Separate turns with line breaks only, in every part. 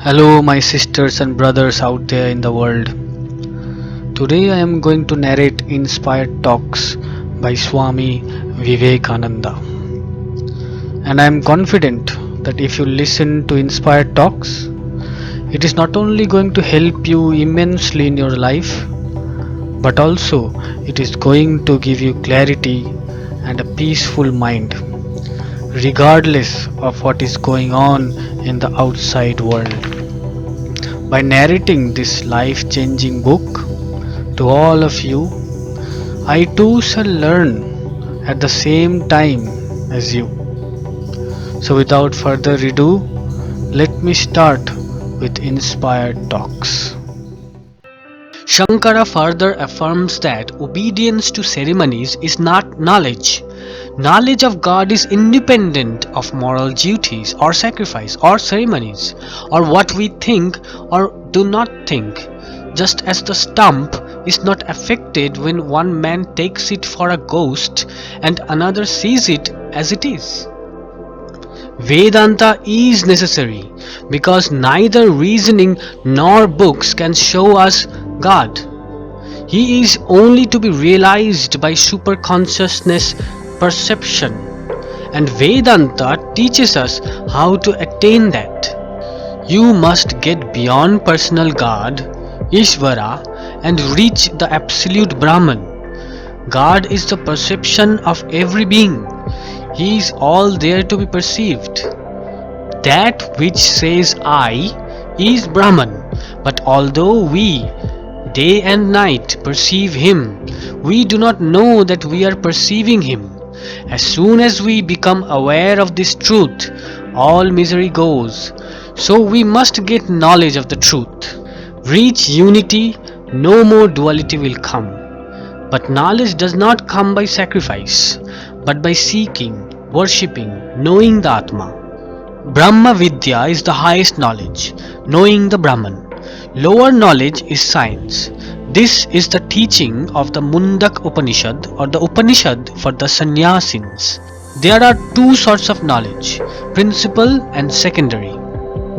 Hello, my sisters and brothers out there in the world. Today I am going to narrate inspired talks by Swami Vivekananda. And I am confident that if you listen to inspired talks, it is not only going to help you immensely in your life, but also it is going to give you clarity and a peaceful mind, regardless of what is going on in the outside world. By narrating this life changing book to all of you, I too shall learn at the same time as you. So, without further ado, let me start with inspired talks. Shankara further affirms that obedience to ceremonies is not knowledge. Knowledge of God is independent of moral duties or sacrifice or ceremonies or what we think or do not think. Just as the stump is not affected when one man takes it for a ghost and another sees it as it is. Vedanta is necessary because neither reasoning nor books can show us God. He is only to be realized by superconsciousness perception, and Vedanta teaches us how to attain that. You must get beyond personal God, Ishvara, and reach the absolute Brahman. God is the perception of every being. He is all there to be perceived. That which says I is Brahman, but although we day and night perceive him, we do not know that we are perceiving him. As soon as we become aware of this truth, all misery goes. So we must get knowledge of the truth. Reach unity, no more duality will come. But knowledge does not come by sacrifice, but by seeking, worshipping, knowing the Atma. Brahma Vidya is the highest knowledge, knowing the Brahman. Lower knowledge is science. This is the teaching of the Mundak Upanishad or the Upanishad for the Sannyasins. There are two sorts of knowledge, principal and secondary.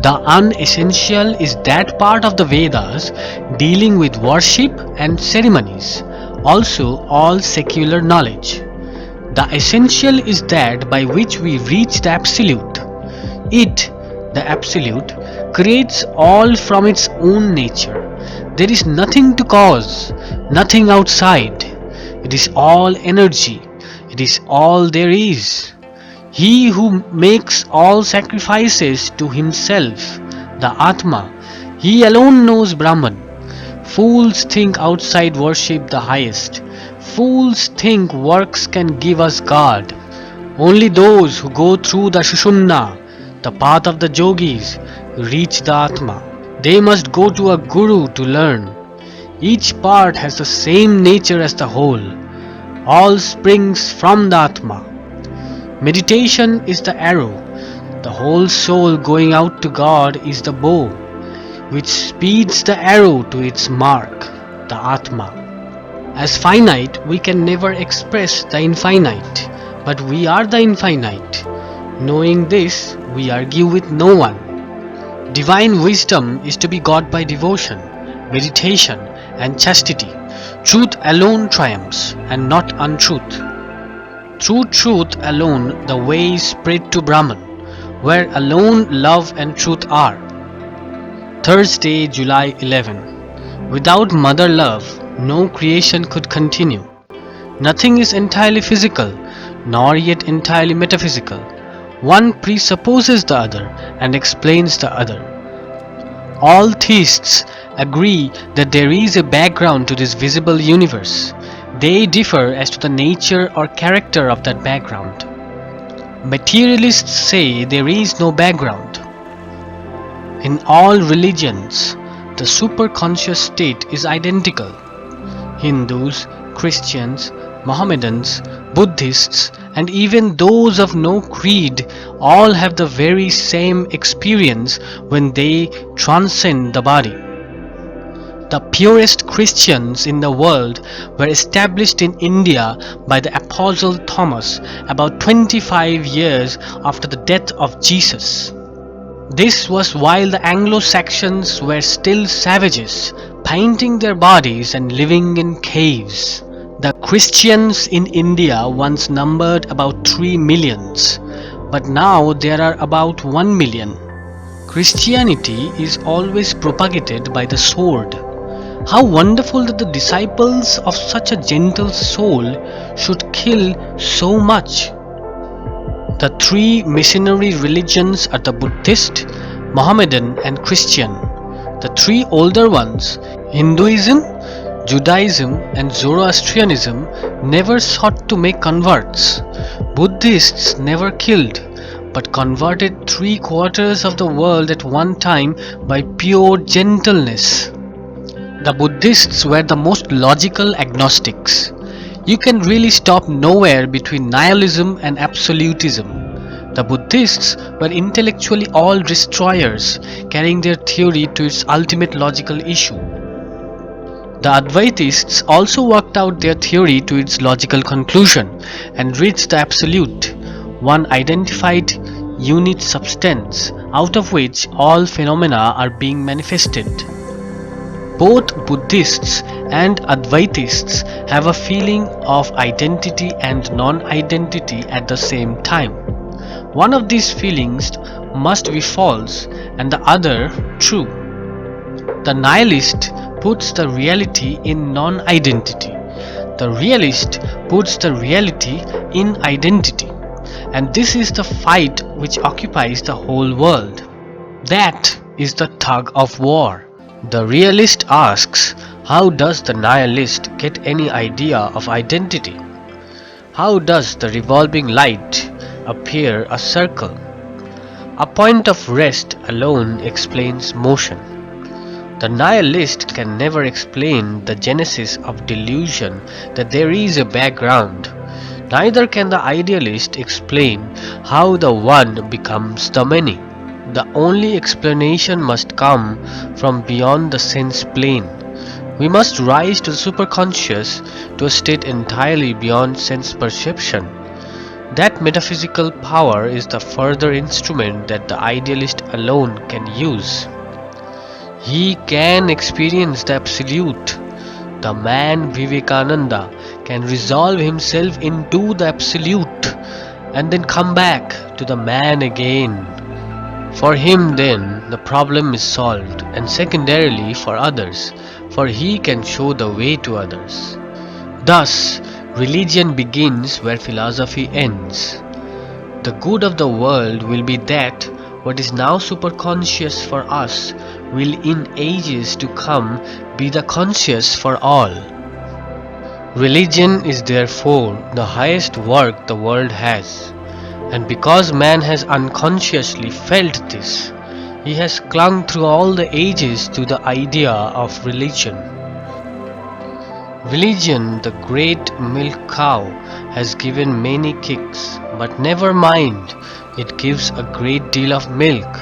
The unessential is that part of the Vedas dealing with worship and ceremonies, also all secular knowledge. The essential is that by which we reach the Absolute. It, the Absolute, creates all from its own nature. There is nothing to cause, nothing outside. It is all energy. It is all there is. He who makes all sacrifices to himself, the Atma, he alone knows Brahman. Fools think outside worship the highest. Fools think works can give us God. Only those who go through the Shushumna, the path of the yogis, reach the Atma. They must go to a guru to learn. Each part has the same nature as the whole. All springs from the Atma. Meditation is the arrow. The whole soul going out to God is the bow, which speeds the arrow to its mark, the Atma. As finite, we can never express the infinite, but we are the infinite. Knowing this, we argue with no one. Divine wisdom is to be got by devotion, meditation, and chastity. Truth alone triumphs, and not untruth. Through truth alone the way is spread to Brahman, where alone love and truth are. Thursday, July 11. Without mother love, no creation could continue. Nothing is entirely physical, nor yet entirely metaphysical. One presupposes the other and explains the other. All theists agree that there is a background to this visible universe. They differ as to the nature or character of that background. Materialists say there is no background. In all religions, the superconscious state is identical. Hindus, Christians, Mohammedans, Buddhists, and even those of no creed all have the very same experience when they transcend the body. The purest Christians in the world were established in India by the Apostle Thomas about 25 years after the death of Jesus. This was while the Anglo-Saxons were still savages, painting their bodies and living in caves. The Christians in India once numbered about 3 millions, but now there are about 1 million. Christianity is always propagated by the sword. How wonderful that the disciples of such a gentle soul should kill so much. The three missionary religions are the Buddhist, Mohammedan, and Christian. The three older ones, Hinduism, Judaism, and Zoroastrianism, never sought to make converts. Buddhists never killed, but converted 3/4 of the world at one time by pure gentleness. The Buddhists were the most logical agnostics. You can really stop nowhere between nihilism and absolutism. The Buddhists were intellectually all destroyers, carrying their theory to its ultimate logical issue. The Advaitists also worked out their theory to its logical conclusion and reached the absolute, one identified unit substance out of which all phenomena are being manifested. Both Buddhists and Advaitists have a feeling of identity and non-identity at the same time. One of these feelings must be false and the other true. The nihilist puts the reality in non-identity. The realist puts the reality in identity. And this is the fight which occupies the whole world. That is the tug of war. The realist asks, how does the nihilist get any idea of identity? How does the revolving light appear a circle? A point of rest alone explains motion. The nihilist can never explain the genesis of delusion that there is a background. Neither can the idealist explain how the one becomes the many. The only explanation must come from beyond the sense plane. We must rise to the superconscious, to a state entirely beyond sense perception. That metaphysical power is the further instrument that the idealist alone can use. He can experience the absolute. The man Vivekananda can resolve himself into the absolute and then come back to the man again. For him then the problem is solved, and secondarily for others, for he can show the way to others. Thus, religion begins where philosophy ends. The good of the world will be that what is now superconscious for us will in ages to come be the conscious for all. Religion is therefore the highest work the world has. And because man has unconsciously felt this, he has clung through all the ages to the idea of religion. Religion, the great milk cow, has given many kicks, but never mind, it gives a great deal of milk.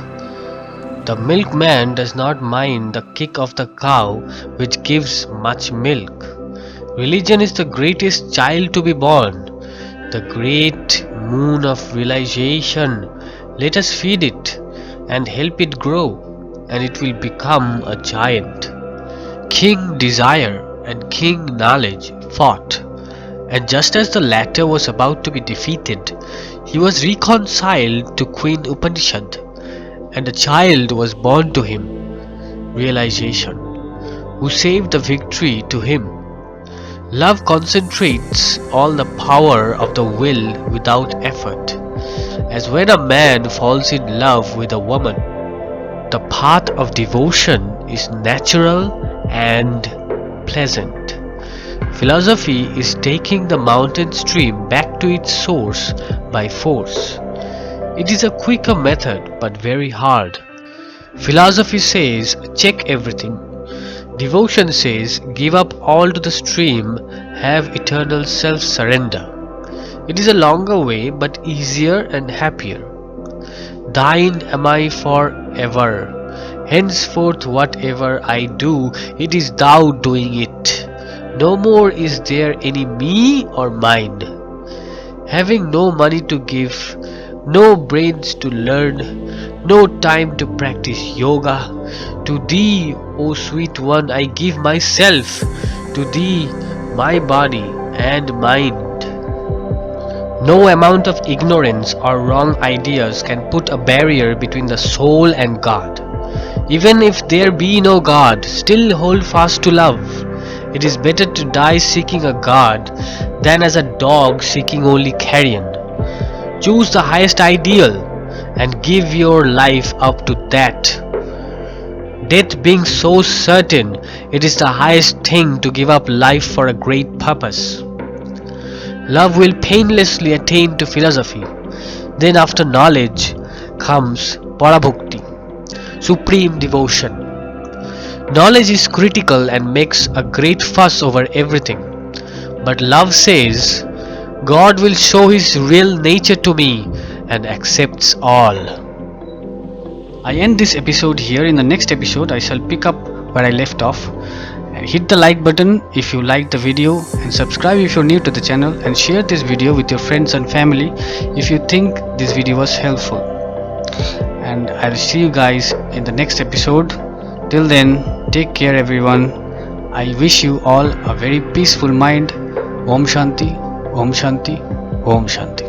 The milkman does not mind the kick of the cow, which gives much milk. Religion is the greatest child to be born, the great moon of realization. Let us feed it and help it grow, and it will become a giant. King Desire and King Knowledge fought, and just as the latter was about to be defeated, he was reconciled to Queen Upanishad, and a child was born to him, Realization, who saved the victory to him. Love concentrates all the power of the will without effort, as when a man falls in love with a woman. The path of devotion is natural and pleasant. Philosophy is taking the mountain stream back to its source by force. It is a quicker method but very hard. Philosophy says check everything. Devotion says give up all to the stream, have eternal self-surrender. It is a longer way but easier and happier. Thine am I for ever. Henceforth whatever I do, it is thou doing it. No more is there any me or mine. Having no money to give, no brains to learn, no time to practice yoga. To thee, O sweet one, I give myself. To thee, my body and mind. No amount of ignorance or wrong ideas can put a barrier between the soul and God. Even if there be no God, still hold fast to love. It is better to die seeking a God than as a dog seeking only carrion. Choose the highest ideal and give your life up to that. Death being so certain, it is the highest thing to give up life for a great purpose. Love will painlessly attain to philosophy. Then after knowledge comes parabhukti, supreme devotion. Knowledge is critical and makes a great fuss over everything. But love says, God will show his real nature to me and accepts all. I end this episode here. In the next episode, I shall pick up where I left off. And hit the like button if you liked the video, and subscribe if you're new to the channel, and share this video with your friends and family if you think this video was helpful. And I'll see you guys in the next episode. Till then, take care everyone. I wish you all a very peaceful mind. Om Shanti, Om Shanti, Om Shanti.